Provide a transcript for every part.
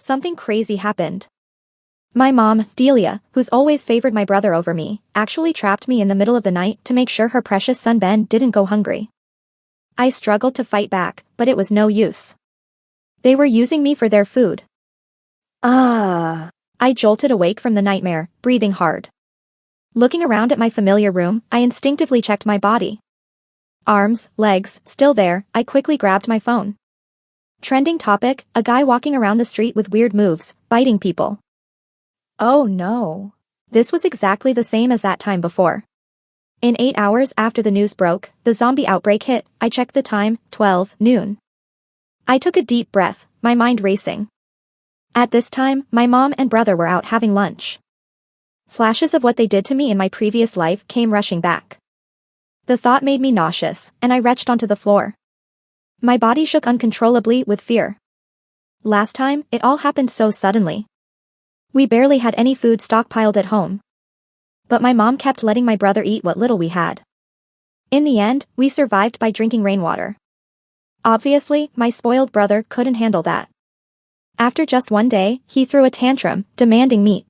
something crazy happened. My mom, Delia, who's always favored my brother over me, actually trapped me in the middle of the night to make sure her precious son Ben didn't go hungry. I struggled to fight back, but it was no use. They were using me for their food. Ah. I jolted awake from the nightmare, breathing hard. Looking around at my familiar room, I instinctively checked my body. Arms, legs, still there, I quickly grabbed my phone. Trending topic, a guy walking around the street with weird moves, biting people. Oh no. This was exactly the same as that time before. In 8 hours after the news broke, the zombie outbreak hit. I checked the time, 12 noon. I took a deep breath, my mind racing. At this time, my mom and brother were out having lunch. Flashes of what they did to me in my previous life came rushing back. The thought made me nauseous, and I retched onto the floor. My body shook uncontrollably with fear. Last time, it all happened so suddenly. We barely had any food stockpiled at home. But my mom kept letting my brother eat what little we had. In the end, we survived by drinking rainwater. Obviously, my spoiled brother couldn't handle that. After just one day, he threw a tantrum, demanding meat.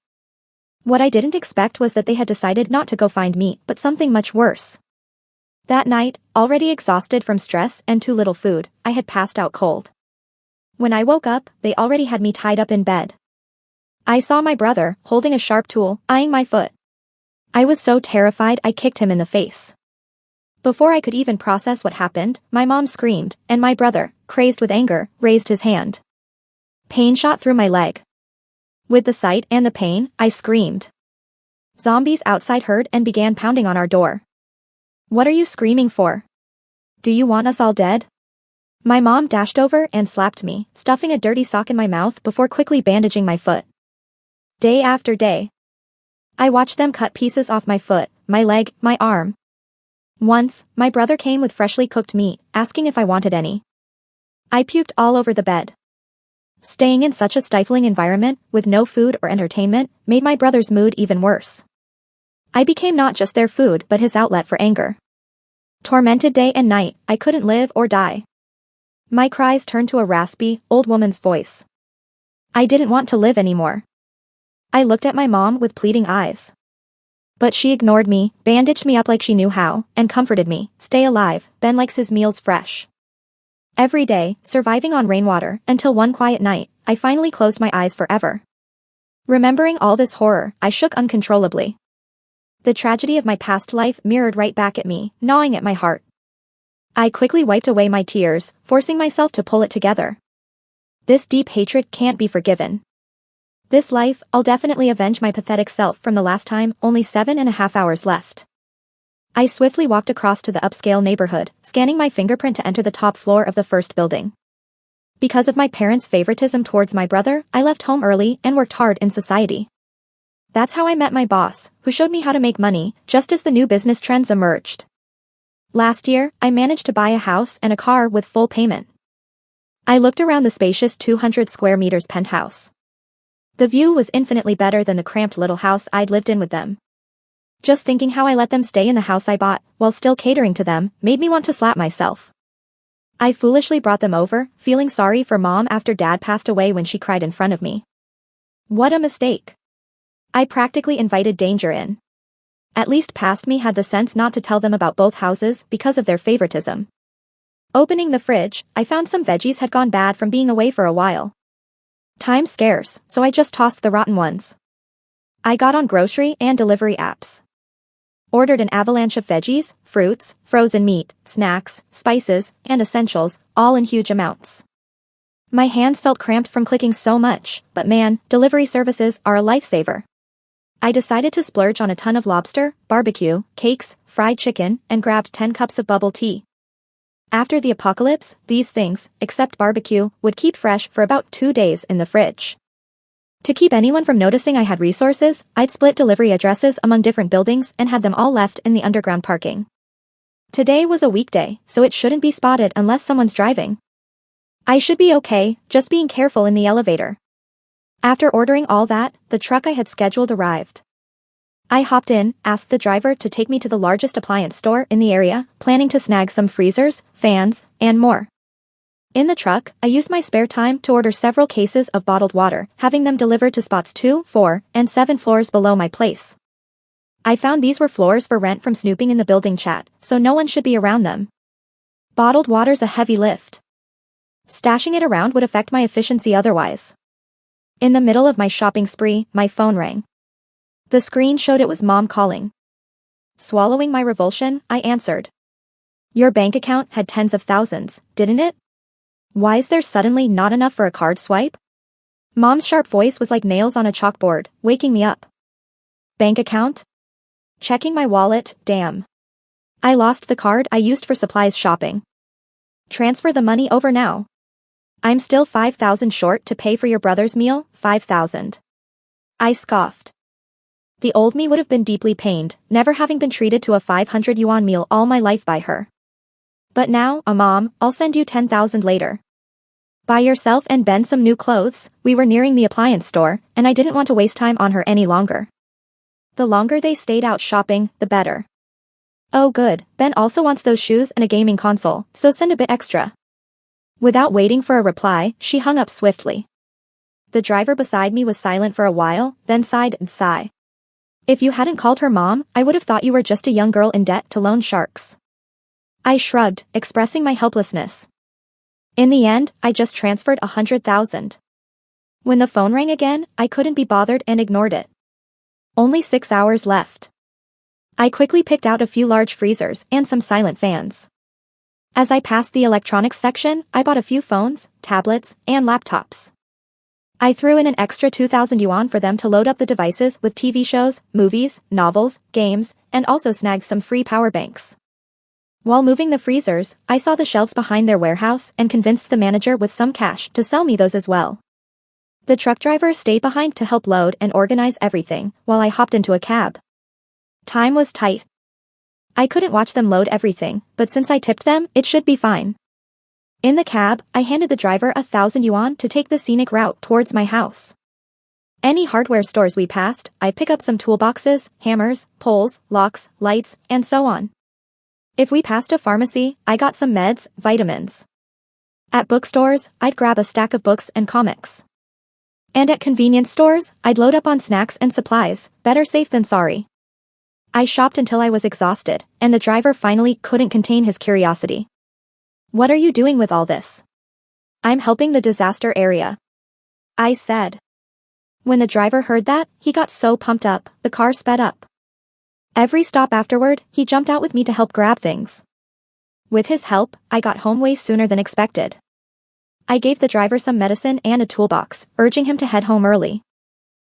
What I didn't expect was that they had decided not to go find meat but something much worse. That night, already exhausted from stress and too little food, I had passed out cold. When I woke up, they already had me tied up in bed. I saw my brother, holding a sharp tool, eyeing my foot. I was so terrified I kicked him in the face. Before I could even process what happened, my mom screamed, and my brother, crazed with anger, raised his hand. Pain shot through my leg. With the sight and the pain, I screamed. Zombies outside heard and began pounding on our door. What are you screaming for? Do you want us all dead? My mom dashed over and slapped me, stuffing a dirty sock in my mouth before quickly bandaging my foot. Day after day, I watched them cut pieces off my foot, my leg, my arm. Once, my brother came with freshly cooked meat, asking if I wanted any. I puked all over the bed. Staying in such a stifling environment, with no food or entertainment, made my brother's mood even worse. I became not just their food but his outlet for anger. Tormented day and night, I couldn't live or die. My cries turned to a raspy, old woman's voice. I didn't want to live anymore. I looked at my mom with pleading eyes. But she ignored me, bandaged me up like she knew how, and comforted me. Stay alive, Ben likes his meals fresh. Every day, surviving on rainwater, until one quiet night, I finally closed my eyes forever. Remembering all this horror, I shook uncontrollably. The tragedy of my past life mirrored right back at me, gnawing at my heart. I quickly wiped away my tears, forcing myself to pull it together. This deep hatred can't be forgiven. This life, I'll definitely avenge my pathetic self from the last time, only 7.5 hours left. I swiftly walked across to the upscale neighborhood, scanning my fingerprint to enter the top floor of the first building. Because of my parents' favoritism towards my brother, I left home early and worked hard in society. That's how I met my boss, who showed me how to make money, just as the new business trends emerged. Last year, I managed to buy a house and a car with full payment. I looked around the spacious 200 square meters penthouse. The view was infinitely better than the cramped little house I'd lived in with them. Just thinking how I let them stay in the house I bought, while still catering to them, made me want to slap myself. I foolishly brought them over, feeling sorry for Mom after Dad passed away when she cried in front of me. What a mistake. I practically invited danger in. At least past me had the sense not to tell them about both houses because of their favoritism. Opening the fridge, I found some veggies had gone bad from being away for a while. Time's scarce, so I just tossed the rotten ones. I got on grocery and delivery apps. Ordered an avalanche of veggies, fruits, frozen meat, snacks, spices, and essentials, all in huge amounts. My hands felt cramped from clicking so much, but man, delivery services are a lifesaver. I decided to splurge on a ton of lobster, barbecue, cakes, fried chicken, and grabbed 10 cups of bubble tea. After the apocalypse, these things, except barbecue, would keep fresh for about 2 days in the fridge. To keep anyone from noticing I had resources, I'd split delivery addresses among different buildings and had them all left in the underground parking. Today was a weekday, so it shouldn't be spotted unless someone's driving. I should be okay, just being careful in the elevator. After ordering all that, the truck I had scheduled arrived. I hopped in, asked the driver to take me to the largest appliance store in the area, planning to snag some freezers, fans, and more. In the truck, I used my spare time to order several cases of bottled water, having them delivered to spots 2, 4, and 7 floors below my place. I found these were floors for rent from snooping in the building chat, so no one should be around them. Bottled water's a heavy lift. Stashing it around would affect my efficiency otherwise. In the middle of my shopping spree, my phone rang. The screen showed it was Mom calling. Swallowing my revulsion, I answered. Your bank account had tens of thousands, didn't it? Why is there suddenly not enough for a card swipe? Mom's sharp voice was like nails on a chalkboard, waking me up. Bank account? Checking my wallet, damn. I lost the card I used for supplies shopping. Transfer the money over now. I'm still 5,000 short to pay for your brother's meal, 5,000. I scoffed. The old me would have been deeply pained, never having been treated to a 500 yuan meal all my life by her. But now, Mom, I'll send you 10,000 later. Buy yourself and Ben some new clothes. We were nearing the appliance store, and I didn't want to waste time on her any longer. The longer they stayed out shopping, the better. Oh good, Ben also wants those shoes and a gaming console, so send a bit extra. Without waiting for a reply, she hung up swiftly. The driver beside me was silent for a while, then sighed and sighed. If you hadn't called her Mom, I would have thought you were just a young girl in debt to loan sharks. I shrugged, expressing my helplessness. In the end, I just transferred 100,000. When the phone rang again, I couldn't be bothered and ignored it. Only 6 hours left. I quickly picked out a few large freezers and some silent fans. As I passed the electronics section, I bought a few phones, tablets, and laptops. I threw in an extra 2,000 yuan for them to load up the devices with TV shows, movies, novels, games, and also snagged some free power banks. While moving the freezers, I saw the shelves behind their warehouse and convinced the manager with some cash to sell me those as well. The truck driver stayed behind to help load and organize everything, while I hopped into a cab. Time was tight. I couldn't watch them load everything, but since I tipped them, it should be fine. In the cab, I handed the driver 1,000 yuan to take the scenic route towards my house. Any hardware stores we passed, I'd pick up some toolboxes, hammers, poles, locks, lights, and so on. If we passed a pharmacy, I got some meds, vitamins. At bookstores, I'd grab a stack of books and comics. And at convenience stores, I'd load up on snacks and supplies, better safe than sorry. I shopped until I was exhausted, and the driver finally couldn't contain his curiosity. What are you doing with all this? I'm helping the disaster area. I said. When the driver heard that, he got so pumped up, the car sped up. Every stop afterward, he jumped out with me to help grab things. With his help, I got home way sooner than expected. I gave the driver some medicine and a toolbox, urging him to head home early.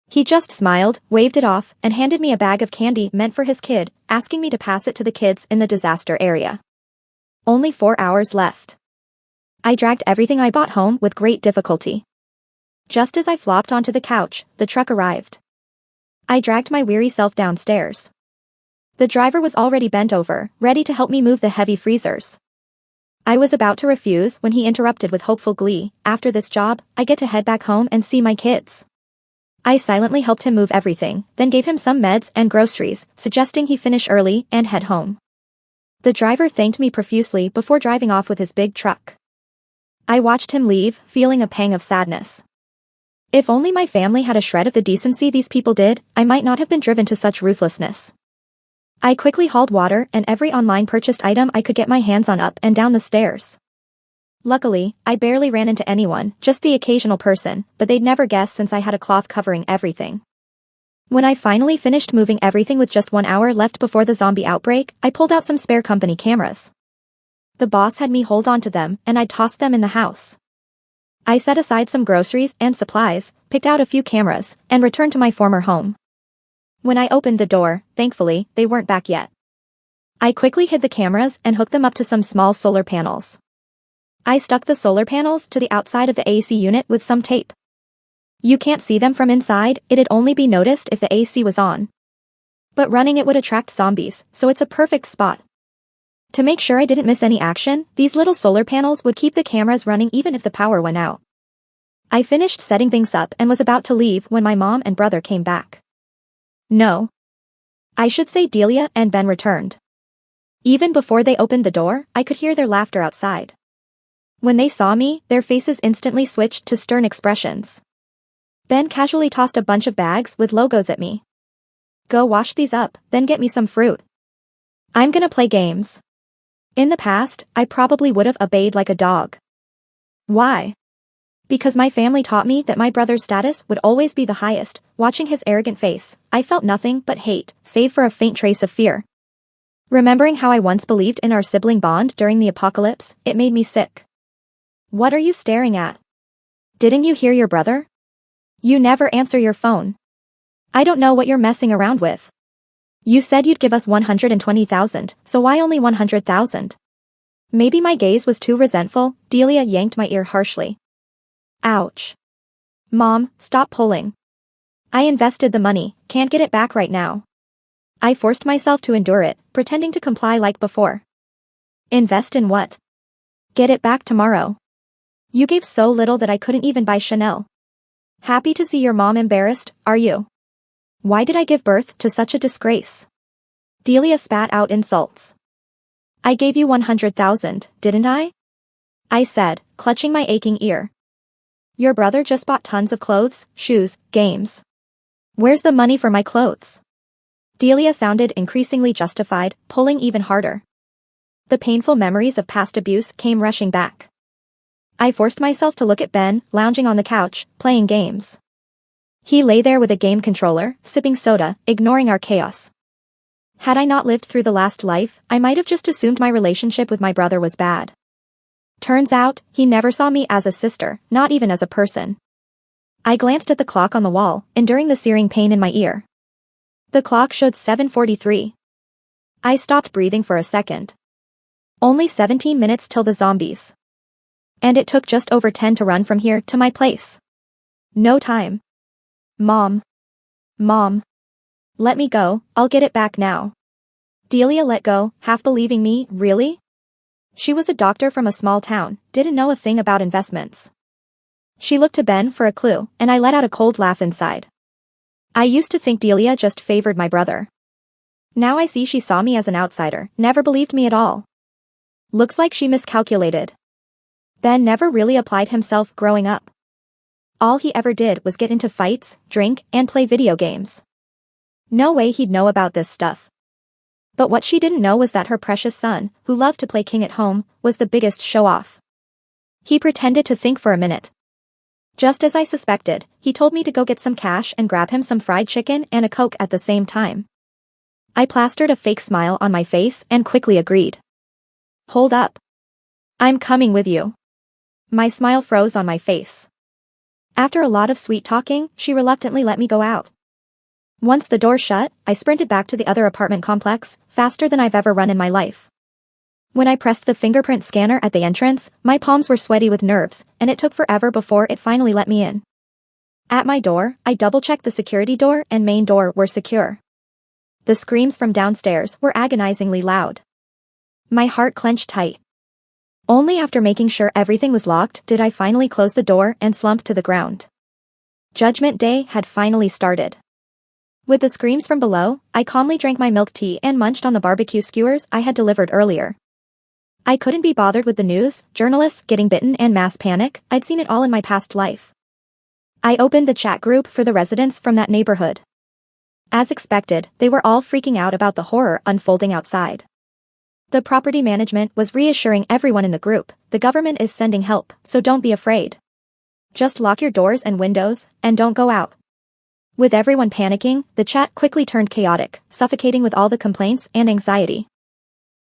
He just smiled, waved it off, and handed me a bag of candy meant for his kid, asking me to pass it to the kids in the disaster area. Only 4 hours left. I dragged everything I bought home with great difficulty. Just as I flopped onto the couch, the truck arrived. I dragged my weary self downstairs. The driver was already bent over, ready to help me move the heavy freezers. I was about to refuse when he interrupted with hopeful glee. After this job, I get to head back home and see my kids. I silently helped him move everything, then gave him some meds and groceries, suggesting he finish early and head home. The driver thanked me profusely before driving off with his big truck. I watched him leave, feeling a pang of sadness. If only my family had a shred of the decency these people did, I might not have been driven to such ruthlessness. I quickly hauled water and every online purchased item I could get my hands on up and down the stairs. Luckily, I barely ran into anyone, just the occasional person, but they'd never guess since I had a cloth covering everything. When I finally finished moving everything with just 1 hour left before the zombie outbreak, I pulled out some spare company cameras. The boss had me hold on to them, and I tossed them in the house. I set aside some groceries and supplies, picked out a few cameras, and returned to my former home. When I opened the door, thankfully, they weren't back yet. I quickly hid the cameras and hooked them up to some small solar panels. I stuck the solar panels to the outside of the AC unit with some tape. You can't see them from inside, it'd only be noticed if the AC was on. But running it would attract zombies, so it's a perfect spot. To make sure I didn't miss any action, these little solar panels would keep the cameras running even if the power went out. I finished setting things up and was about to leave when my mom and brother came back. No. I should say Delia and Ben returned. Even before they opened the door, I could hear their laughter outside. When they saw me, their faces instantly switched to stern expressions. Ben casually tossed a bunch of bags with logos at me. Go wash these up, then get me some fruit. I'm gonna play games. In the past, I probably would have obeyed like a dog. Why? Because my family taught me that my brother's status would always be the highest. Watching his arrogant face, I felt nothing but hate, save for a faint trace of fear. Remembering how I once believed in our sibling bond during the apocalypse, it made me sick. What are you staring at? Didn't you hear your brother? You never answer your phone. I don't know what you're messing around with. You said you'd give us 120,000, so why only 100,000? Maybe my gaze was too resentful. Delia yanked my ear harshly. Ouch. Mom, stop pulling. I invested the money, can't get it back right now. I forced myself to endure it, pretending to comply like before. Invest in what? Get it back tomorrow. You gave so little that I couldn't even buy Chanel. Happy to see your mom embarrassed, are you? Why did I give birth to such a disgrace? Delia spat out insults. I gave you 100,000, didn't I? I said, clutching my aching ear. Your brother just bought tons of clothes, shoes, games. Where's the money for my clothes? Delia sounded increasingly justified, pulling even harder. The painful memories of past abuse came rushing back. I forced myself to look at Ben, lounging on the couch, playing games. He lay there with a game controller, sipping soda, ignoring our chaos. Had I not lived through the last life, I might have just assumed my relationship with my brother was bad. Turns out, he never saw me as a sister, not even as a person. I glanced at the clock on the wall, enduring the searing pain in my ear. The clock showed 7:43. I stopped breathing for a second. Only 17 minutes till the zombies. And it took just over 10 to run from here to my place. No time. Mom. Mom. Let me go, I'll get it back now. Delia let go, half believing me, really? She was a doctor from a small town, didn't know a thing about investments. She looked to Ben for a clue, and I let out a cold laugh inside. I used to think Delia just favored my brother. Now I see she saw me as an outsider, never believed me at all. Looks like she miscalculated. Ben never really applied himself growing up. All he ever did was get into fights, drink, and play video games. No way he'd know about this stuff. But what she didn't know was that her precious son, who loved to play king at home, was the biggest show-off. He pretended to think for a minute. Just as I suspected, he told me to go get some cash and grab him some fried chicken and a Coke at the same time. I plastered a fake smile on my face and quickly agreed. Hold up. I'm coming with you. My smile froze on my face. After a lot of sweet talking, she reluctantly let me go out. Once the door shut, I sprinted back to the other apartment complex, faster than I've ever run in my life. When I pressed the fingerprint scanner at the entrance, my palms were sweaty with nerves, and it took forever before it finally let me in. At my door, I double-checked the security door and main door were secure. The screams from downstairs were agonizingly loud. My heart clenched tight. Only after making sure everything was locked did I finally close the door and slump to the ground. Judgment Day had finally started. With the screams from below, I calmly drank my milk tea and munched on the barbecue skewers I had delivered earlier. I couldn't be bothered with the news, journalists getting bitten and mass panic. I'd seen it all in my past life. I opened the chat group for the residents from that neighborhood. As expected, they were all freaking out about the horror unfolding outside. The property management was reassuring everyone in the group, the government is sending help, so don't be afraid. Just lock your doors and windows, and don't go out. With everyone panicking, the chat quickly turned chaotic, suffocating with all the complaints and anxiety.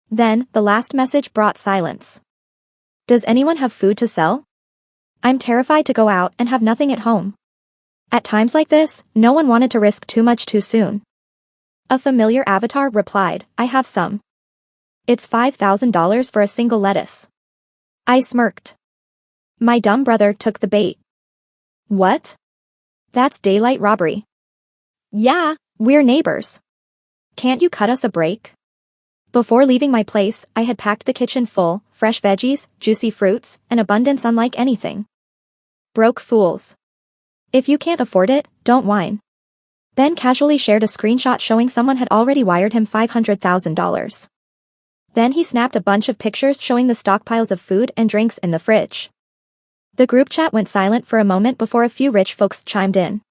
Then, the last message brought silence. Does anyone have food to sell? I'm terrified to go out and have nothing at home. At times like this, no one wanted to risk too much too soon. A familiar avatar replied, I have some. It's $5,000 for a single lettuce. I smirked. My dumb brother took the bait. What? That's daylight robbery. Yeah, we're neighbors. Can't you cut us a break? Before leaving my place, I had packed the kitchen full, fresh veggies, juicy fruits, an abundance unlike anything. Broke fools. If you can't afford it, don't whine. Ben casually shared a screenshot showing someone had already wired him $500,000. Then he snapped a bunch of pictures showing the stockpiles of food and drinks in the fridge. The group chat went silent for a moment before a few rich folks chimed in.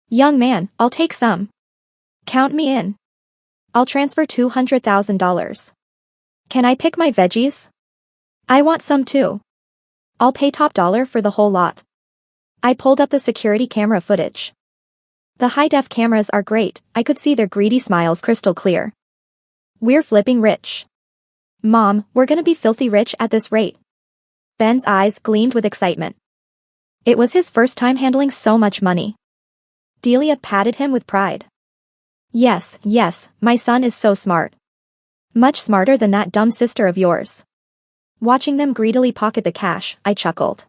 Young man, I'll take some. Count me in. I'll transfer $200,000. Can I pick my veggies? I want some too. I'll pay top dollar for the whole lot. I pulled up the security camera footage. The high-def cameras are great, I could see their greedy smiles crystal clear. We're flipping rich. Mom, we're gonna be filthy rich at this rate. Ben's eyes gleamed with excitement. It was his first time handling so much money. Delia patted him with pride. Yes, my son is so smart. Much smarter than that dumb sister of yours. Watching them greedily pocket the cash, I chuckled.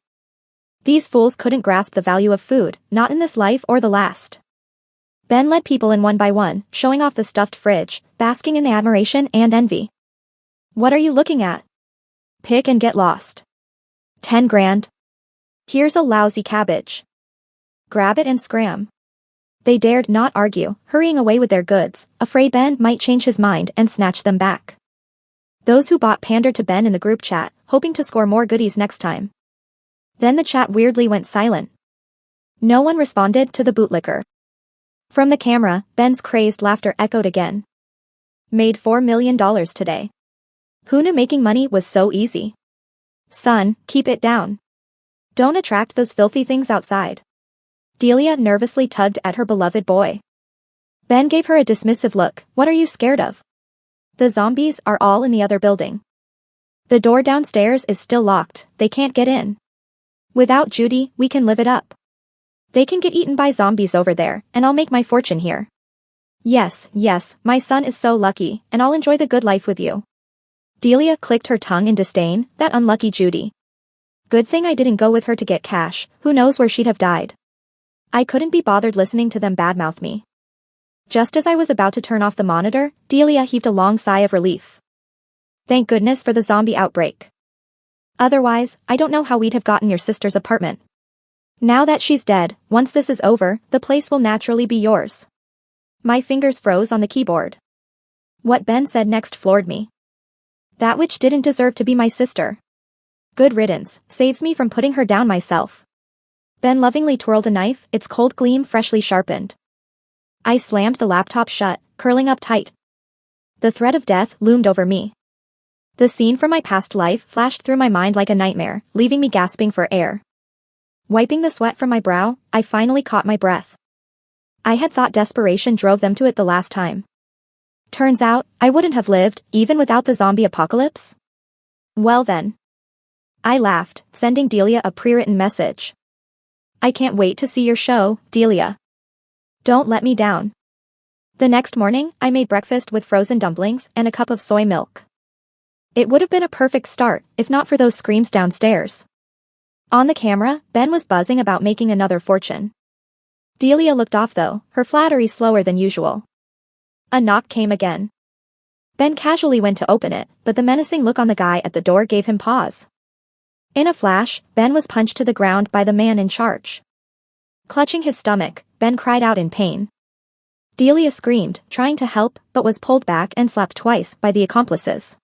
These fools couldn't grasp the value of food, not in this life or the last. Ben led people in one by one, showing off the stuffed fridge, basking in the admiration and envy. What are you looking at? Pick and get lost. 10 grand. Here's a lousy cabbage. Grab it and scram. They dared not argue, hurrying away with their goods, afraid Ben might change his mind and snatch them back. Those who bought pandered to Ben in the group chat, hoping to score more goodies next time. Then the chat weirdly went silent. No one responded to the bootlicker. From the camera, Ben's crazed laughter echoed again. Made $4 million today. Who knew making money was so easy? Son, keep it down. Don't attract those filthy things outside. Delia nervously tugged at her beloved boy. Ben gave her a dismissive look. What are you scared of? The zombies are all in the other building. The door downstairs is still locked, they can't get in. Without Judy, we can live it up. They can get eaten by zombies over there, and I'll make my fortune here. Yes, my son is so lucky, and I'll enjoy the good life with you. Delia clicked her tongue in disdain, that unlucky Judy. Good thing I didn't go with her to get cash, who knows where she'd have died. I couldn't be bothered listening to them badmouth me. Just as I was about to turn off the monitor, Delia heaved a long sigh of relief. Thank goodness for the zombie outbreak. Otherwise, I don't know how we'd have gotten your sister's apartment. Now that she's dead, once this is over, the place will naturally be yours. My fingers froze on the keyboard. What Ben said next floored me. That witch didn't deserve to be my sister. Good riddance, saves me from putting her down myself. Ben lovingly twirled a knife, its cold gleam freshly sharpened. I slammed the laptop shut, curling up tight. The threat of death loomed over me. The scene from my past life flashed through my mind like a nightmare, leaving me gasping for air. Wiping the sweat from my brow, I finally caught my breath. I had thought desperation drove them to it the last time. Turns out, I wouldn't have lived, even without the zombie apocalypse. Well then. I laughed, sending Delia a pre-written message. I can't wait to see your show, Delia. Don't let me down. The next morning, I made breakfast with frozen dumplings and a cup of soy milk. It would have been a perfect start, if not for those screams downstairs. On the camera, Ben was buzzing about making another fortune. Delia looked off though, her flattery slower than usual. A knock came again. Ben casually went to open it, but the menacing look on the guy at the door gave him pause. In a flash, Ben was punched to the ground by the man in charge. Clutching his stomach, Ben cried out in pain. Delia screamed, trying to help, but was pulled back and slapped twice by the accomplices.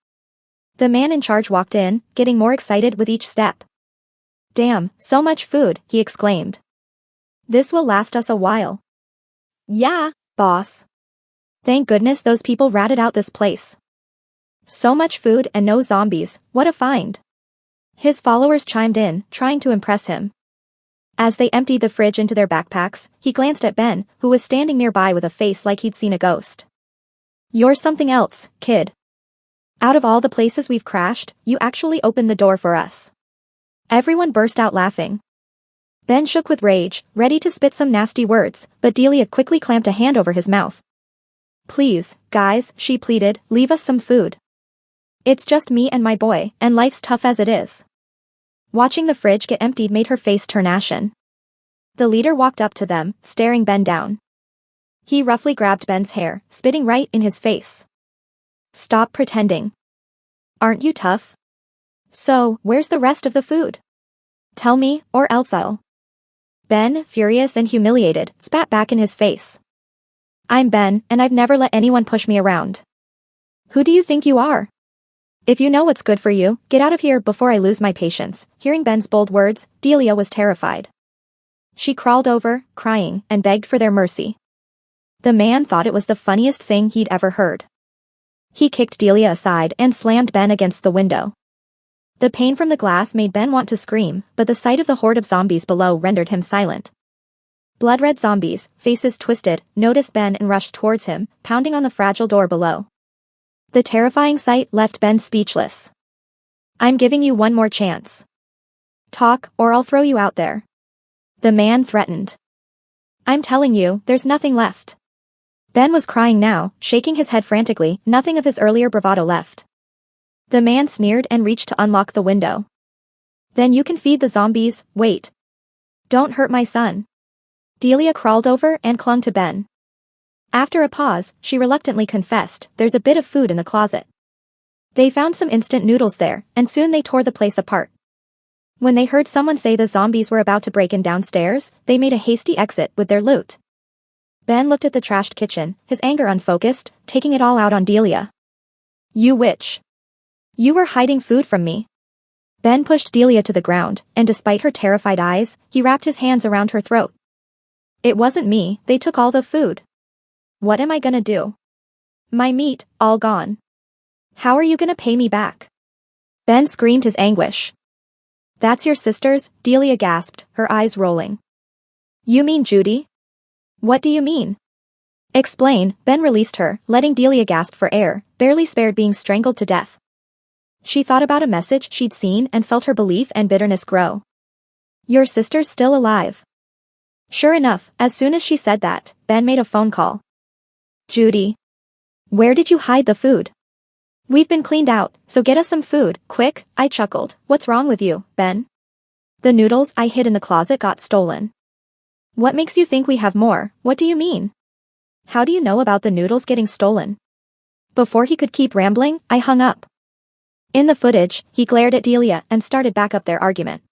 The man in charge walked in, getting more excited with each step. Damn, so much food, he exclaimed. This will last us a while. Yeah, Boss. Thank goodness those people ratted out this place. So much food and no zombies, what a find. His followers chimed in, trying to impress him. As they emptied the fridge into their backpacks, he glanced at Ben, who was standing nearby with a face like he'd seen a ghost. You're something else, kid. Out of all the places we've crashed, you actually opened the door for us. Everyone burst out laughing. Ben shook with rage, ready to spit some nasty words, but Delia quickly clamped a hand over his mouth. Please, guys, she pleaded, leave us some food. It's just me and my boy, and life's tough as it is. Watching the fridge get emptied made her face turn ashen. The leader walked up to them, staring Ben down. He roughly grabbed Ben's hair, spitting right in his face. Stop pretending. Aren't you tough? So, where's the rest of the food? Tell me, or else I'll. Ben, furious and humiliated, spat back in his face. I'm Ben, and I've never let anyone push me around. Who do you think you are? If you know what's good for you, get out of here before I lose my patience. Hearing Ben's bold words, Delia was terrified. She crawled over, crying, and begged for their mercy. The man thought it was the funniest thing he'd ever heard. He kicked Delia aside and slammed Ben against the window. The pain from the glass made Ben want to scream, but the sight of the horde of zombies below rendered him silent. Blood-red zombies, faces twisted, noticed Ben and rushed towards him, pounding on the fragile door below. The terrifying sight left Ben speechless. I'm giving you one more chance. Talk, or I'll throw you out there. The man threatened. I'm telling you, there's nothing left. Ben was crying now, shaking his head frantically, nothing of his earlier bravado left. The man sneered and reached to unlock the window. Then you can feed the zombies, wait. Don't hurt my son. Delia crawled over and clung to Ben. After a pause, she reluctantly confessed, there's a bit of food in the closet. They found some instant noodles there, and soon they tore the place apart. When they heard someone say the zombies were about to break in downstairs, they made a hasty exit with their loot. Ben looked at the trashed kitchen, his anger unfocused, taking it all out on Delia. You witch. You were hiding food from me. Ben pushed Delia to the ground, and despite her terrified eyes, he wrapped his hands around her throat. It wasn't me, they took all the food. What am I gonna do? My meat, all gone. How are you gonna pay me back? Ben screamed his anguish. That's your sister's, Delia gasped, her eyes rolling. You mean Judy? What do you mean? Explain, Ben released her, letting Delia gasp for air, barely spared being strangled to death. She thought about a message she'd seen and felt her belief and bitterness grow. Your sister's still alive. Sure enough, as soon as she said that, Ben made a phone call. Judy. Where did you hide the food? We've been cleaned out, so get us some food, quick, I chuckled. What's wrong with you, Ben? The noodles I hid in the closet got stolen. What makes you think we have more? What do you mean? How do you know about the noodles getting stolen? Before he could keep rambling, I hung up. In the footage, he glared at Delia and started back up their argument.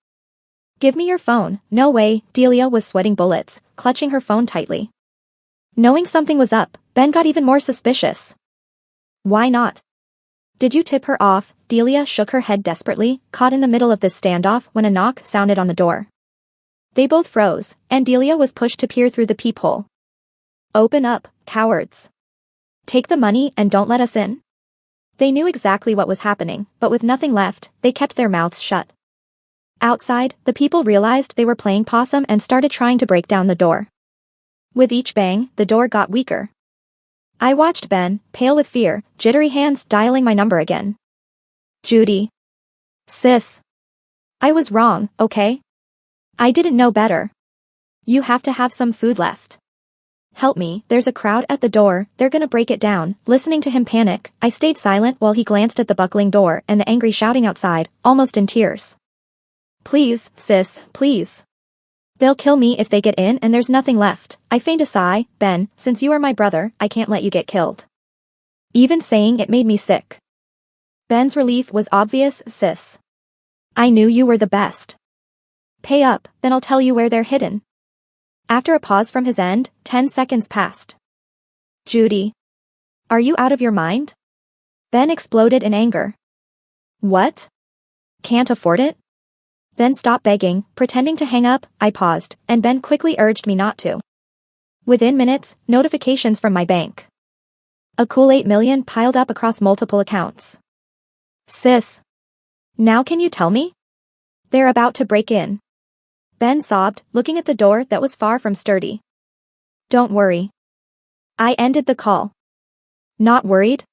Give me your phone. No way, Delia was sweating bullets, clutching her phone tightly. Knowing something was up, Ben got even more suspicious. Why not? Did you tip her off? Delia shook her head desperately, caught in the middle of this standoff when a knock sounded on the door. They both froze, and Delia was pushed to peer through the peephole. Open up, cowards. Take the money and don't let us in. They knew exactly what was happening, but with nothing left, they kept their mouths shut. Outside, the people realized they were playing possum and started trying to break down the door. With each bang, the door got weaker. I watched Ben, pale with fear, jittery hands dialing my number again. Judy. Sis. I was wrong, okay? I didn't know better. You have to have some food left. Help me, there's a crowd at the door, they're gonna break it down. Listening to him panic, I stayed silent while he glanced at the buckling door and the angry shouting outside, almost in tears. Please, sis, please. They'll kill me if they get in and there's nothing left. I feigned a sigh. Ben, since you are my brother, I can't let you get killed. Even saying it made me sick. Ben's relief was obvious. Sis. I knew you were the best. Pay up, then I'll tell you where they're hidden. After a pause from his end, 10 seconds passed. Judy. Are you out of your mind? Ben exploded in anger. What? Can't afford it? Then stop begging, pretending to hang up. I paused, and Ben quickly urged me not to. Within minutes, notifications from my bank. A cool 8 million piled up across multiple accounts. Sis. Now can you tell me? They're about to break in. Ben sobbed, looking at the door that was far from sturdy. Don't worry. I ended the call. Not worried?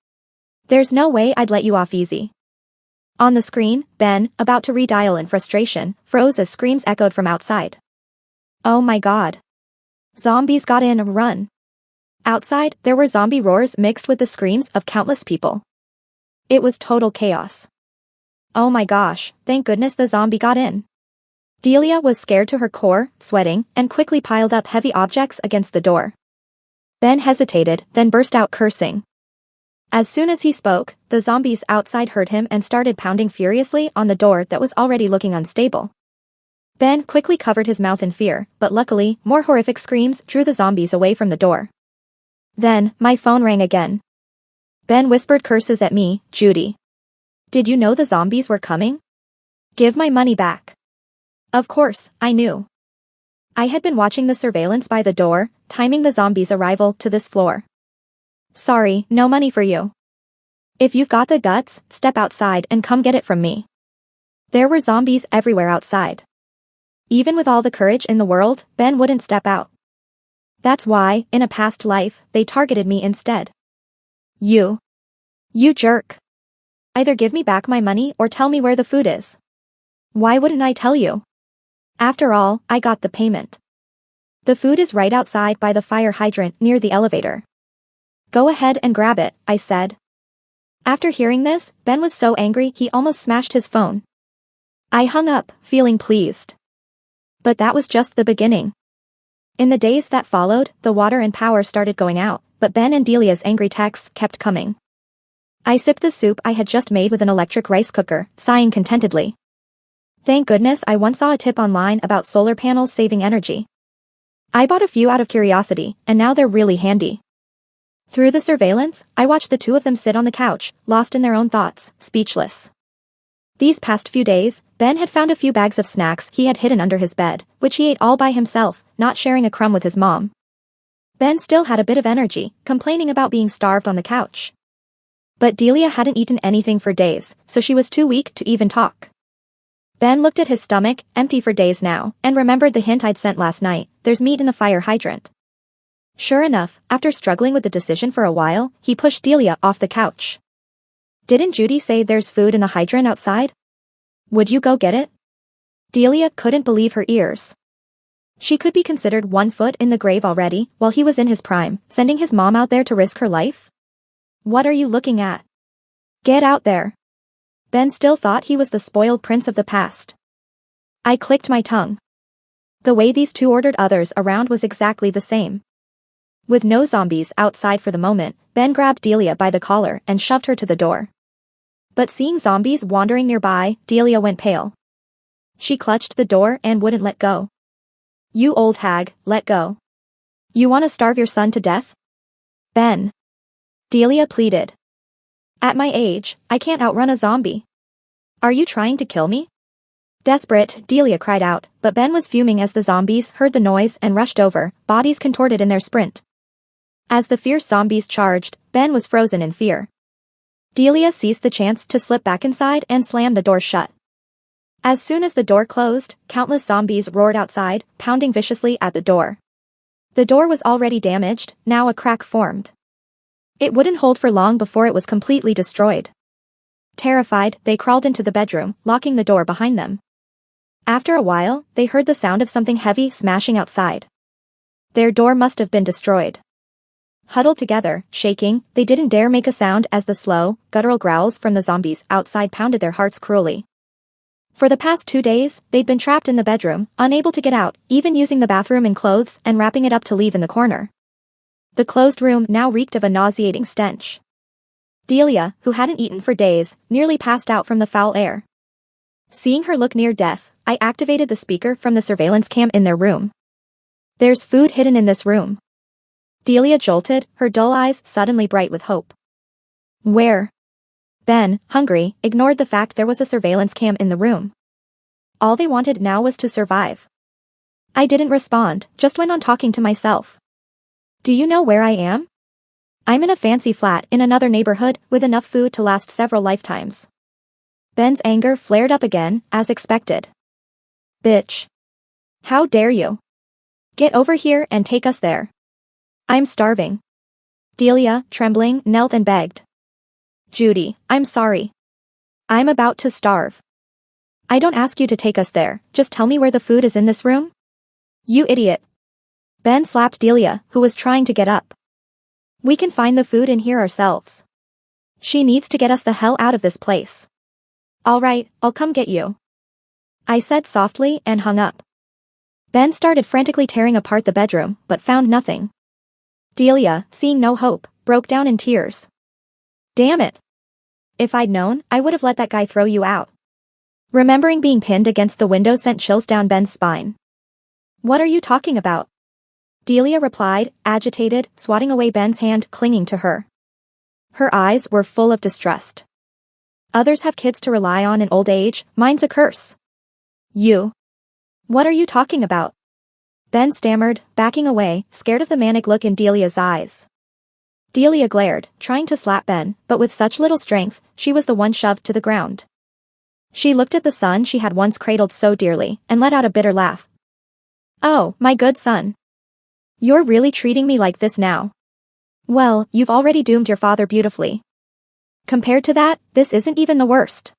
There's no way I'd let you off easy. On the screen, Ben, about to redial in frustration, froze as screams echoed from outside. Oh my god. Zombies got in. Run. Outside, there were zombie roars mixed with the screams of countless people. It was total chaos. Oh my gosh, thank goodness the zombie got in. Delia was scared to her core, sweating, and quickly piled up heavy objects against the door. Ben hesitated, then burst out cursing. As soon as he spoke, the zombies outside heard him and started pounding furiously on the door that was already looking unstable. Ben quickly covered his mouth in fear, but luckily, more horrific screams drew the zombies away from the door. Then, my phone rang again. Ben whispered curses at me. Judy. Did you know the zombies were coming? Give my money back. Of course, I knew. I had been watching the surveillance by the door, timing the zombies' arrival to this floor. Sorry, no money for you. If you've got the guts, step outside and come get it from me. There were zombies everywhere outside. Even with all the courage in the world, Ben wouldn't step out. That's why, in a past life, they targeted me instead. You jerk. Either give me back my money or tell me where the food is. Why wouldn't I tell you? After all, I got the payment. The food is right outside by the fire hydrant near the elevator. Go ahead and grab it, I said. After hearing this, Ben was so angry he almost smashed his phone. I hung up, feeling pleased. But that was just the beginning. In the days that followed, the water and power started going out, but Ben and Delia's angry texts kept coming. I sipped the soup I had just made with an electric rice cooker, sighing contentedly. Thank goodness I once saw a tip online about solar panels saving energy. I bought a few out of curiosity, and now they're really handy. Through the surveillance, I watched the two of them sit on the couch, lost in their own thoughts, speechless. These past few days, Ben had found a few bags of snacks he had hidden under his bed, which he ate all by himself, not sharing a crumb with his mom. Ben still had a bit of energy, complaining about being starved on the couch. But Delia hadn't eaten anything for days, so she was too weak to even talk. Ben looked at his stomach, empty for days now, and remembered the hint I'd sent last night, there's meat in the fire hydrant. Sure enough, after struggling with the decision for a while, he pushed Delia off the couch. Didn't Judy say there's food in the hydrant outside? Would you go get it? Delia couldn't believe her ears. She could be considered 1 foot in the grave already, while he was in his prime, sending his mom out there to risk her life? What are you looking at? Get out there. Ben still thought he was the spoiled prince of the past. I clicked my tongue. The way these two ordered others around was exactly the same. With no zombies outside for the moment, Ben grabbed Delia by the collar and shoved her to the door. But seeing zombies wandering nearby, Delia went pale. She clutched the door and wouldn't let go. You old hag, let go. You want to starve your son to death? Ben. Delia pleaded. At my age, I can't outrun a zombie. Are you trying to kill me? Desperate, Delia cried out, but Ben was fuming as the zombies heard the noise and rushed over, bodies contorted in their sprint. As the fierce zombies charged, Ben was frozen in fear. Delia seized the chance to slip back inside and slam the door shut. As soon as the door closed, countless zombies roared outside, pounding viciously at the door. The door was already damaged, now a crack formed. It wouldn't hold for long before it was completely destroyed. Terrified, they crawled into the bedroom, locking the door behind them. After a while, they heard the sound of something heavy smashing outside. Their door must have been destroyed. Huddled together, shaking, they didn't dare make a sound as the slow, guttural growls from the zombies outside pounded their hearts cruelly. For the past 2 days, they'd been trapped in the bedroom, unable to get out, even using the bathroom in clothes and wrapping it up to leave in the corner. The closed room now reeked of a nauseating stench. Delia, who hadn't eaten for days, nearly passed out from the foul air. Seeing her look near death, I activated the speaker from the surveillance cam in their room. There's food hidden in this room. Delia jolted, her dull eyes suddenly bright with hope. Where? Ben, hungry, ignored the fact there was a surveillance cam in the room. All they wanted now was to survive. I didn't respond, just went on talking to myself. Do you know where I am? I'm in a fancy flat in another neighborhood with enough food to last several lifetimes. Ben's anger flared up again, as expected. Bitch. How dare you? Get over here and take us there. I'm starving. Delia, trembling, knelt and begged. Judy, I'm sorry. I'm about to starve. I don't ask you to take us there, just tell me where the food is in this room. You idiot. Ben slapped Delia, who was trying to get up. We can find the food in here ourselves. She needs to get us the hell out of this place. All right, I'll come get you. I said softly and hung up. Ben started frantically tearing apart the bedroom, but found nothing. Delia, seeing no hope, broke down in tears. Damn it. If I'd known, I would have let that guy throw you out. Remembering being pinned against the window sent chills down Ben's spine. What are you talking about? Delia replied, agitated, swatting away Ben's hand clinging to her. Her eyes were full of distrust. Others have kids to rely on in old age, mine's a curse. You. What are you talking about? Ben stammered, backing away, scared of the manic look in Delia's eyes. Delia glared, trying to slap Ben, but with such little strength, she was the one shoved to the ground. She looked at the son she had once cradled so dearly, and let out a bitter laugh. Oh, my good son. You're really treating me like this now. Well, you've already doomed your father beautifully. Compared to that, this isn't even the worst.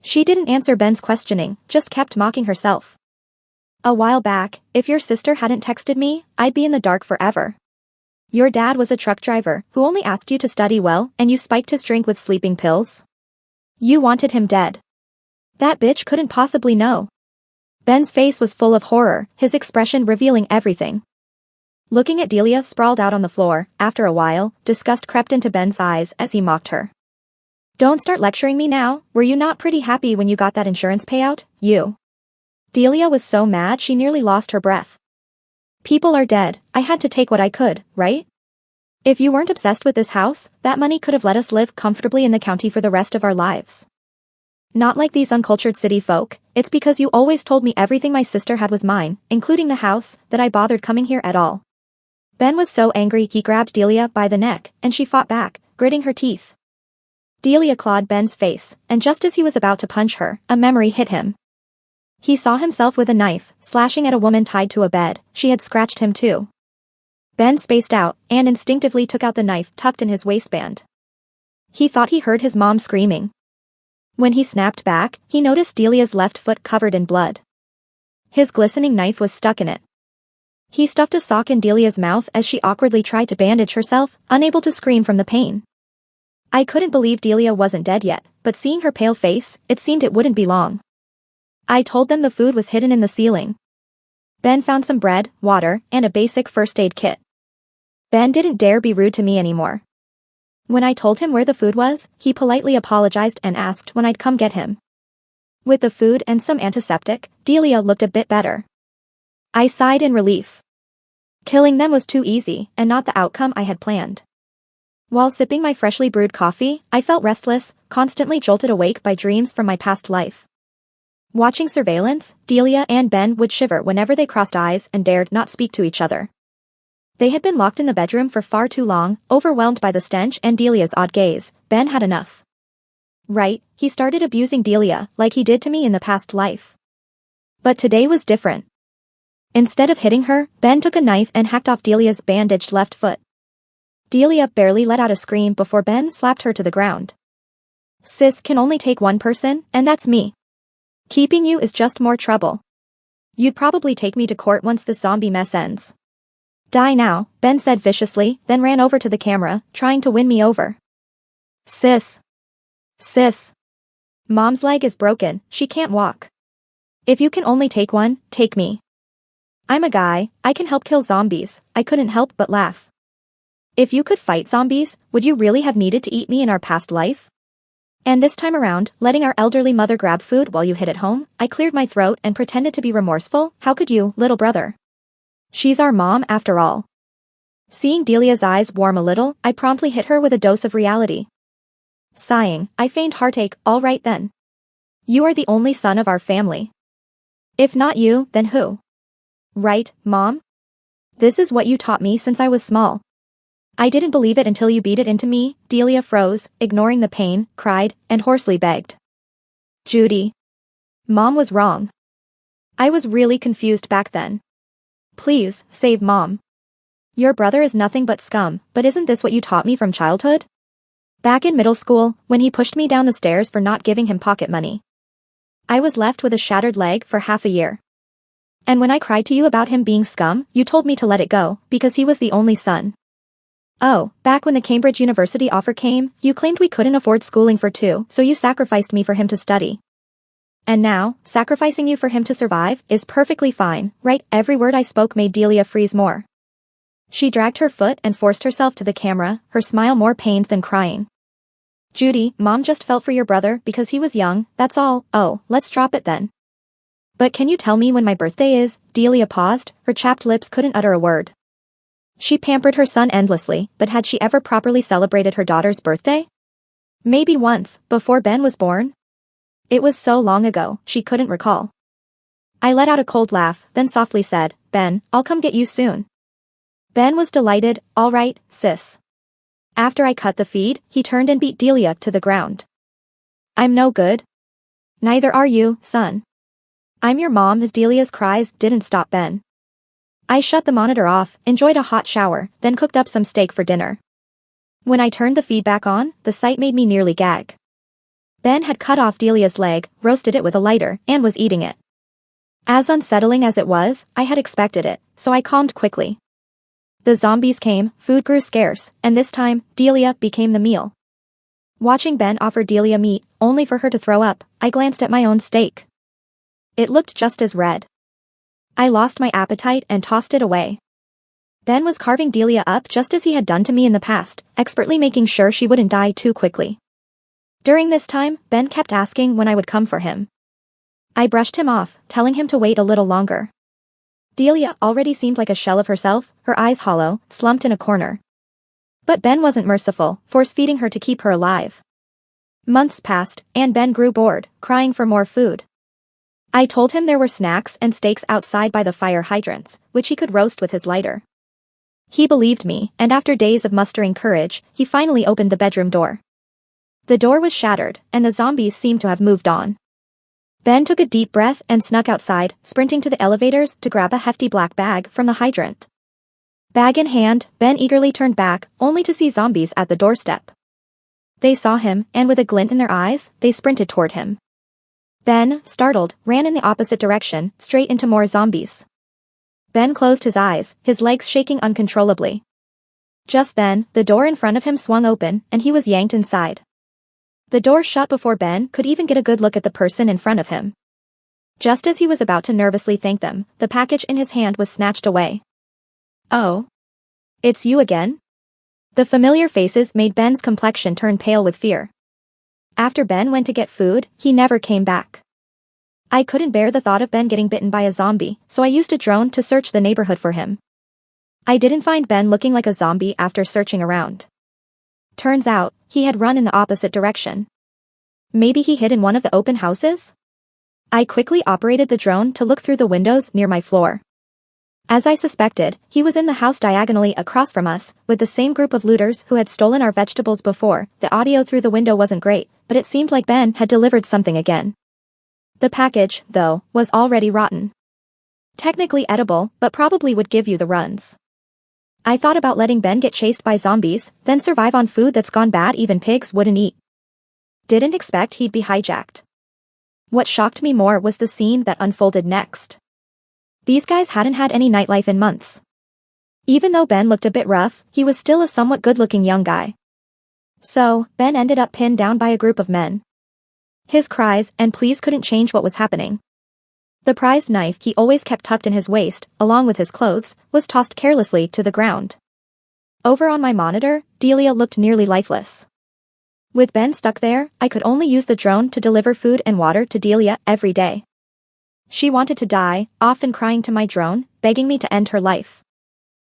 She didn't answer Ben's questioning, just kept mocking herself. A while back, if your sister hadn't texted me, I'd be in the dark forever. Your dad was a truck driver who only asked you to study well, and you spiked his drink with sleeping pills. You wanted him dead. That bitch couldn't possibly know. Ben's face was full of horror, his expression revealing everything. Looking at Delia sprawled out on the floor, after a while, disgust crept into Ben's eyes as he mocked her. Don't start lecturing me now, were you not pretty happy when you got that insurance payout, you? Delia was so mad she nearly lost her breath. People are dead, I had to take what I could, right? If you weren't obsessed with this house, that money could have let us live comfortably in the county for the rest of our lives. Not like these uncultured city folk, it's because you always told me everything my sister had was mine, including the house, that I bothered coming here at all. Ben was so angry he grabbed Delia by the neck, and she fought back, gritting her teeth. Delia clawed Ben's face, and just as he was about to punch her, a memory hit him. He saw himself with a knife, slashing at a woman tied to a bed. She had scratched him too. Ben spaced out, and instinctively took out the knife tucked in his waistband. He thought he heard his mom screaming. When he snapped back, he noticed Delia's left foot covered in blood. His glistening knife was stuck in it. He stuffed a sock in Delia's mouth as she awkwardly tried to bandage herself, unable to scream from the pain. I couldn't believe Delia wasn't dead yet, but seeing her pale face, it seemed it wouldn't be long. I told them the food was hidden in the ceiling. Ben found some bread, water, and a basic first aid kit. Ben didn't dare be rude to me anymore. When I told him where the food was, he politely apologized and asked when I'd come get him. With the food and some antiseptic, Delia looked a bit better. I sighed in relief. Killing them was too easy, and not the outcome I had planned. While sipping my freshly brewed coffee, I felt restless, constantly jolted awake by dreams from my past life. Watching surveillance, Delia and Ben would shiver whenever they crossed eyes and dared not speak to each other. They had been locked in the bedroom for far too long, overwhelmed by the stench and Delia's odd gaze. Ben had enough. Right, he started abusing Delia, like he did to me in the past life. But today was different. Instead of hitting her, Ben took a knife and hacked off Delia's bandaged left foot. Delia barely let out a scream before Ben slapped her to the ground. Sis can only take one person, and that's me. Keeping you is just more trouble. You'd probably take me to court once this zombie mess ends. Die now, Ben said viciously, then ran over to the camera, trying to win me over. Sis. Sis. Mom's leg is broken, she can't walk. If you can only take one, take me. I'm a guy, I can help kill zombies, I couldn't help but laugh. If you could fight zombies, would you really have needed to eat me in our past life? And this time around, letting our elderly mother grab food while you hid at home, I cleared my throat and pretended to be remorseful. How could you, little brother? She's our mom after all. Seeing Delia's eyes warm a little, I promptly hit her with a dose of reality. Sighing, I feigned heartache. All right then. You are the only son of our family. If not you, then who? Right, Mom? This is what you taught me since I was small. I didn't believe it until you beat it into me. Delia froze, ignoring the pain, cried, and hoarsely begged. Judy. Mom was wrong. I was really confused back then. Please, save Mom. Your brother is nothing but scum, but isn't this what you taught me from childhood? Back in middle school, when he pushed me down the stairs for not giving him pocket money. I was left with a shattered leg for half a year. And when I cried to you about him being scum, you told me to let it go, because he was the only son. Oh, back when the Cambridge University offer came, you claimed we couldn't afford schooling for two, so you sacrificed me for him to study. And now, sacrificing you for him to survive is perfectly fine, right? Every word I spoke made Delia freeze more. She dragged her foot and forced herself to the camera, her smile more pained than crying. Judy, Mom just felt for your brother because he was young, that's all. Oh, let's drop it then. But can you tell me when my birthday is? Delia paused, her chapped lips couldn't utter a word. She pampered her son endlessly, but had she ever properly celebrated her daughter's birthday? Maybe once, before Ben was born? It was so long ago, she couldn't recall. I let out a cold laugh, then softly said, Ben, I'll come get you soon. Ben was delighted. All right, sis. After I cut the feed, he turned and beat Delia to the ground. I'm no good. Neither are you, son. I'm your mom. As Delia's cries didn't stop Ben. I shut the monitor off, enjoyed a hot shower, then cooked up some steak for dinner. When I turned the feed back on, the sight made me nearly gag. Ben had cut off Delia's leg, roasted it with a lighter, and was eating it. As unsettling as it was, I had expected it, so I calmed quickly. The zombies came, food grew scarce, and this time, Delia became the meal. Watching Ben offer Delia meat, only for her to throw up, I glanced at my own steak. It looked just as red. I lost my appetite and tossed it away. Ben was carving Delia up just as he had done to me in the past, expertly making sure she wouldn't die too quickly. During this time, Ben kept asking when I would come for him. I brushed him off, telling him to wait a little longer. Delia already seemed like a shell of herself, her eyes hollow, slumped in a corner. But Ben wasn't merciful, force-feeding her to keep her alive. Months passed, and Ben grew bored, crying for more food. I told him there were snacks and steaks outside by the fire hydrants, which he could roast with his lighter. He believed me, and after days of mustering courage, he finally opened the bedroom door. The door was shattered, and the zombies seemed to have moved on. Ben took a deep breath and snuck outside, sprinting to the elevators to grab a hefty black bag from the hydrant. Bag in hand, Ben eagerly turned back, only to see zombies at the doorstep. They saw him, and with a glint in their eyes, they sprinted toward him. Ben, startled, ran in the opposite direction, straight into more zombies. Ben closed his eyes, his legs shaking uncontrollably. Just then, the door in front of him swung open, and he was yanked inside. The door shut before Ben could even get a good look at the person in front of him. Just as he was about to nervously thank them, the package in his hand was snatched away. Oh. It's you again? The familiar faces made Ben's complexion turn pale with fear. After Ben went to get food, he never came back. I couldn't bear the thought of Ben getting bitten by a zombie, so I used a drone to search the neighborhood for him. I didn't find Ben looking like a zombie after searching around. Turns out, he had run in the opposite direction. Maybe he hid in one of the open houses? I quickly operated the drone to look through the windows near my floor. As I suspected, he was in the house diagonally across from us, with the same group of looters who had stolen our vegetables before. The audio through the window wasn't great, but it seemed like Ben had delivered something again. The package, though, was already rotten. Technically edible, but probably would give you the runs. I thought about letting Ben get chased by zombies, then survive on food that's gone bad even pigs wouldn't eat. Didn't expect he'd be hijacked. What shocked me more was the scene that unfolded next. These guys hadn't had any nightlife in months. Even though Ben looked a bit rough, he was still a somewhat good-looking young guy. So, Ben ended up pinned down by a group of men. His cries and pleas couldn't change what was happening. The prized knife he always kept tucked in his waist, along with his clothes, was tossed carelessly to the ground. Over on my monitor, Delia looked nearly lifeless. With Ben stuck there, I could only use the drone to deliver food and water to Delia every day. She wanted to die, often crying to my drone, begging me to end her life.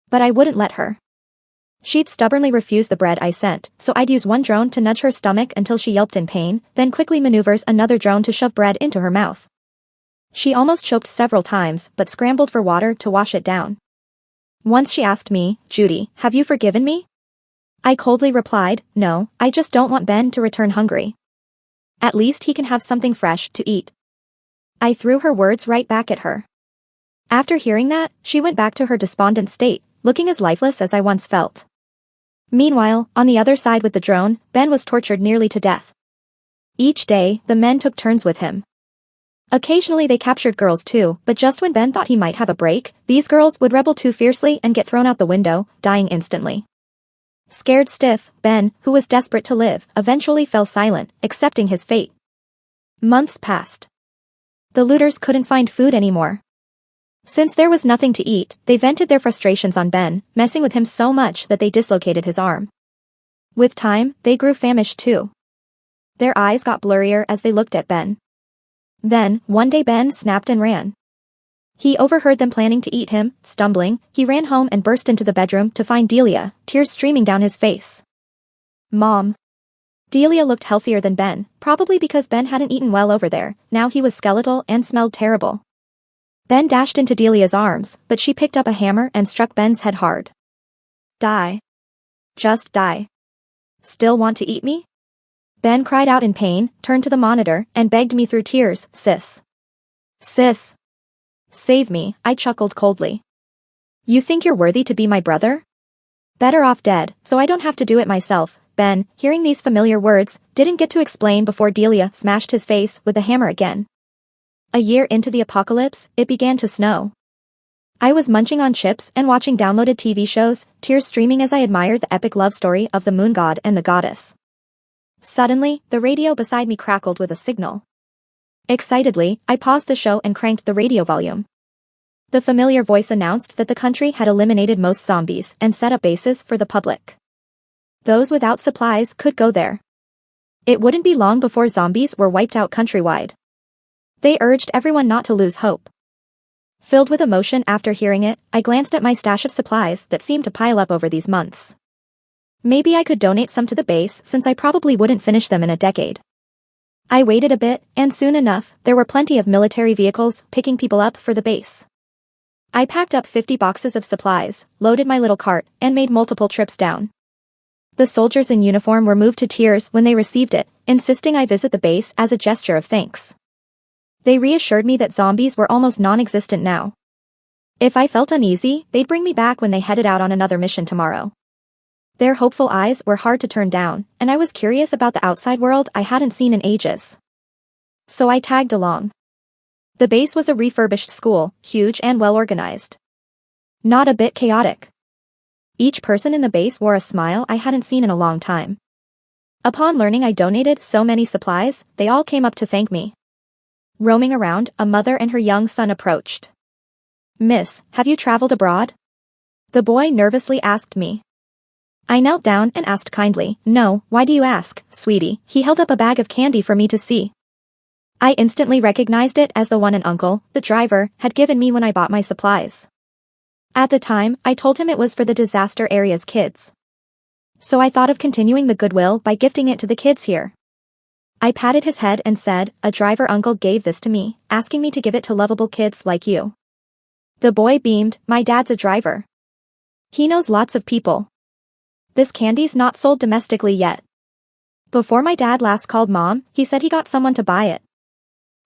But I wouldn't let her. She'd stubbornly refuse the bread I sent, so I'd use one drone to nudge her stomach until she yelped in pain, then quickly maneuvers another drone to shove bread into her mouth. She almost choked several times, but scrambled for water to wash it down. Once she asked me, Judy, have you forgiven me? I coldly replied, no, I just don't want Ben to return hungry. At least he can have something fresh to eat. I threw her words right back at her. After hearing that, she went back to her despondent state, looking as lifeless as I once felt. Meanwhile, on the other side with the drone, Ben was tortured nearly to death. Each day, the men took turns with him. Occasionally they captured girls too, but just when Ben thought he might have a break, these girls would rebel too fiercely and get thrown out the window, dying instantly. Scared stiff, Ben, who was desperate to live, eventually fell silent, accepting his fate. Months passed. The looters couldn't find food anymore. Since there was nothing to eat, they vented their frustrations on Ben, messing with him so much that they dislocated his arm. With time, they grew famished too. Their eyes got blurrier as they looked at Ben. Then, one day Ben snapped and ran. He overheard them planning to eat him. Stumbling, he ran home and burst into the bedroom to find Delia, tears streaming down his face. Mom. Delia looked healthier than Ben, probably because Ben hadn't eaten well over there. Now he was skeletal and smelled terrible. Ben dashed into Delia's arms, but she picked up a hammer and struck Ben's head hard. Die. Just die. Still want to eat me? Ben cried out in pain, turned to the monitor, and begged me through tears, sis. Sis. Save me, I chuckled coldly. You think you're worthy to be my brother? Better off dead, so I don't have to do it myself. Ben, hearing these familiar words, didn't get to explain before Delia smashed his face with the hammer again. A year into the apocalypse, it began to snow. I was munching on chips and watching downloaded TV shows, tears streaming as I admired the epic love story of the moon god and the goddess. Suddenly, the radio beside me crackled with a signal. Excitedly, I paused the show and cranked the radio volume. The familiar voice announced that the country had eliminated most zombies and set up bases for the public. Those without supplies could go there. It wouldn't be long before zombies were wiped out countrywide. They urged everyone not to lose hope. Filled with emotion after hearing it, I glanced at my stash of supplies that seemed to pile up over these months. Maybe I could donate some to the base since I probably wouldn't finish them in a decade. I waited a bit, and soon enough, there were plenty of military vehicles picking people up for the base. I packed up 50 boxes of supplies, loaded my little cart, and made multiple trips down. The soldiers in uniform were moved to tears when they received it, insisting I visit the base as a gesture of thanks. They reassured me that zombies were almost non-existent now. If I felt uneasy, they'd bring me back when they headed out on another mission tomorrow. Their hopeful eyes were hard to turn down, and I was curious about the outside world I hadn't seen in ages. So I tagged along. The base was a refurbished school, huge and well-organized. Not a bit chaotic. Each person in the base wore a smile I hadn't seen in a long time. Upon learning I donated so many supplies, they all came up to thank me. Roaming around, a mother and her young son approached. Miss, have you traveled abroad? The boy nervously asked me. I knelt down and asked kindly, no, why do you ask, sweetie? He held up a bag of candy for me to see. I instantly recognized it as the one an uncle, the driver, had given me when I bought my supplies. At the time, I told him it was for the disaster area's kids. So I thought of continuing the goodwill by gifting it to the kids here. I patted his head and said, a driver uncle gave this to me, asking me to give it to lovable kids like you. The boy beamed, my dad's a driver. He knows lots of people. This candy's not sold domestically yet. Before my dad last called Mom, he said he got someone to buy it.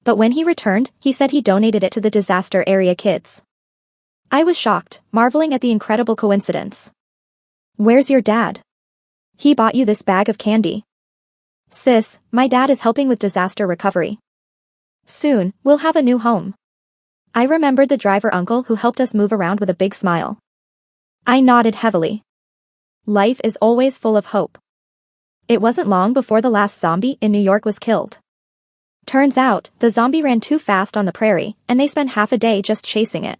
But when he returned, he said he donated it to the disaster area kids. I was shocked, marveling at the incredible coincidence. Where's your dad? He bought you this bag of candy. Sis, my dad is helping with disaster recovery. Soon, we'll have a new home. I remembered the driver uncle who helped us move around with a big smile. I nodded heavily. Life is always full of hope. It wasn't long before the last zombie in New York was killed. Turns out, the zombie ran too fast on the prairie, and they spent half a day just chasing it.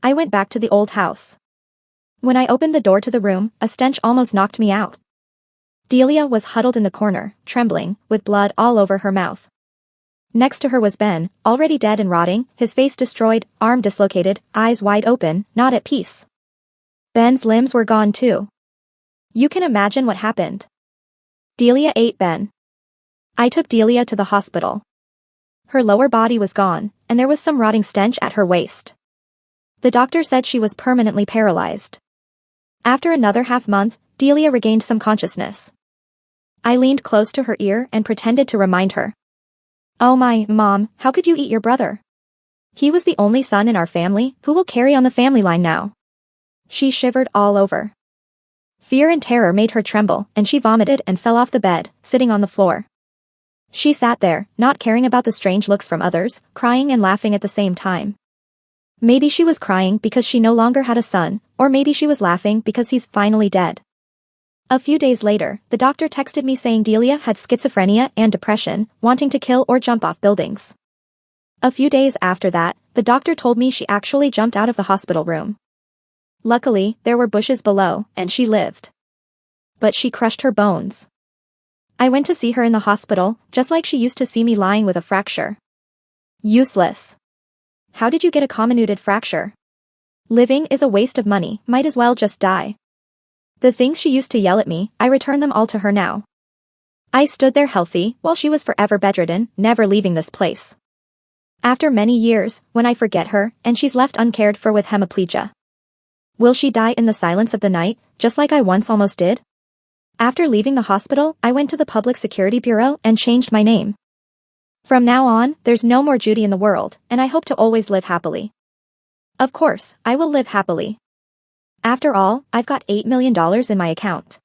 I went back to the old house. When I opened the door to the room, a stench almost knocked me out. Delia was huddled in the corner, trembling, with blood all over her mouth. Next to her was Ben, already dead and rotting, his face destroyed, arm dislocated, eyes wide open, not at peace. Ben's limbs were gone too. You can imagine what happened. Delia ate Ben. I took Delia to the hospital. Her lower body was gone, and there was some rotting stench at her waist. The doctor said she was permanently paralyzed. After another half-month, Delia regained some consciousness. I leaned close to her ear and pretended to remind her. Oh my, Mom, how could you eat your brother? He was the only son in our family, who will carry on the family line now. She shivered all over. Fear and terror made her tremble, and she vomited and fell off the bed, sitting on the floor. She sat there, not caring about the strange looks from others, crying and laughing at the same time. Maybe she was crying because she no longer had a son, or maybe she was laughing because he's finally dead. A few days later, the doctor texted me saying Delia had schizophrenia and depression, wanting to kill or jump off buildings. A few days after that, the doctor told me she actually jumped out of the hospital room. Luckily, there were bushes below, and she lived. But she crushed her bones. I went to see her in the hospital, just like she used to see me lying with a fracture. Useless. How did you get a comminuted fracture? Living is a waste of money, might as well just die. The things she used to yell at me, I return them all to her now. I stood there healthy while she was forever bedridden, never leaving this place. After many years, when I forget her, and she's left uncared for with hemiplegia. Will she die in the silence of the night, just like I once almost did? After leaving the hospital, I went to the Public Security Bureau and changed my name. From now on, there's no more Judy in the world, and I hope to always live happily. Of course, I will live happily. After all, I've got $8 million in my account.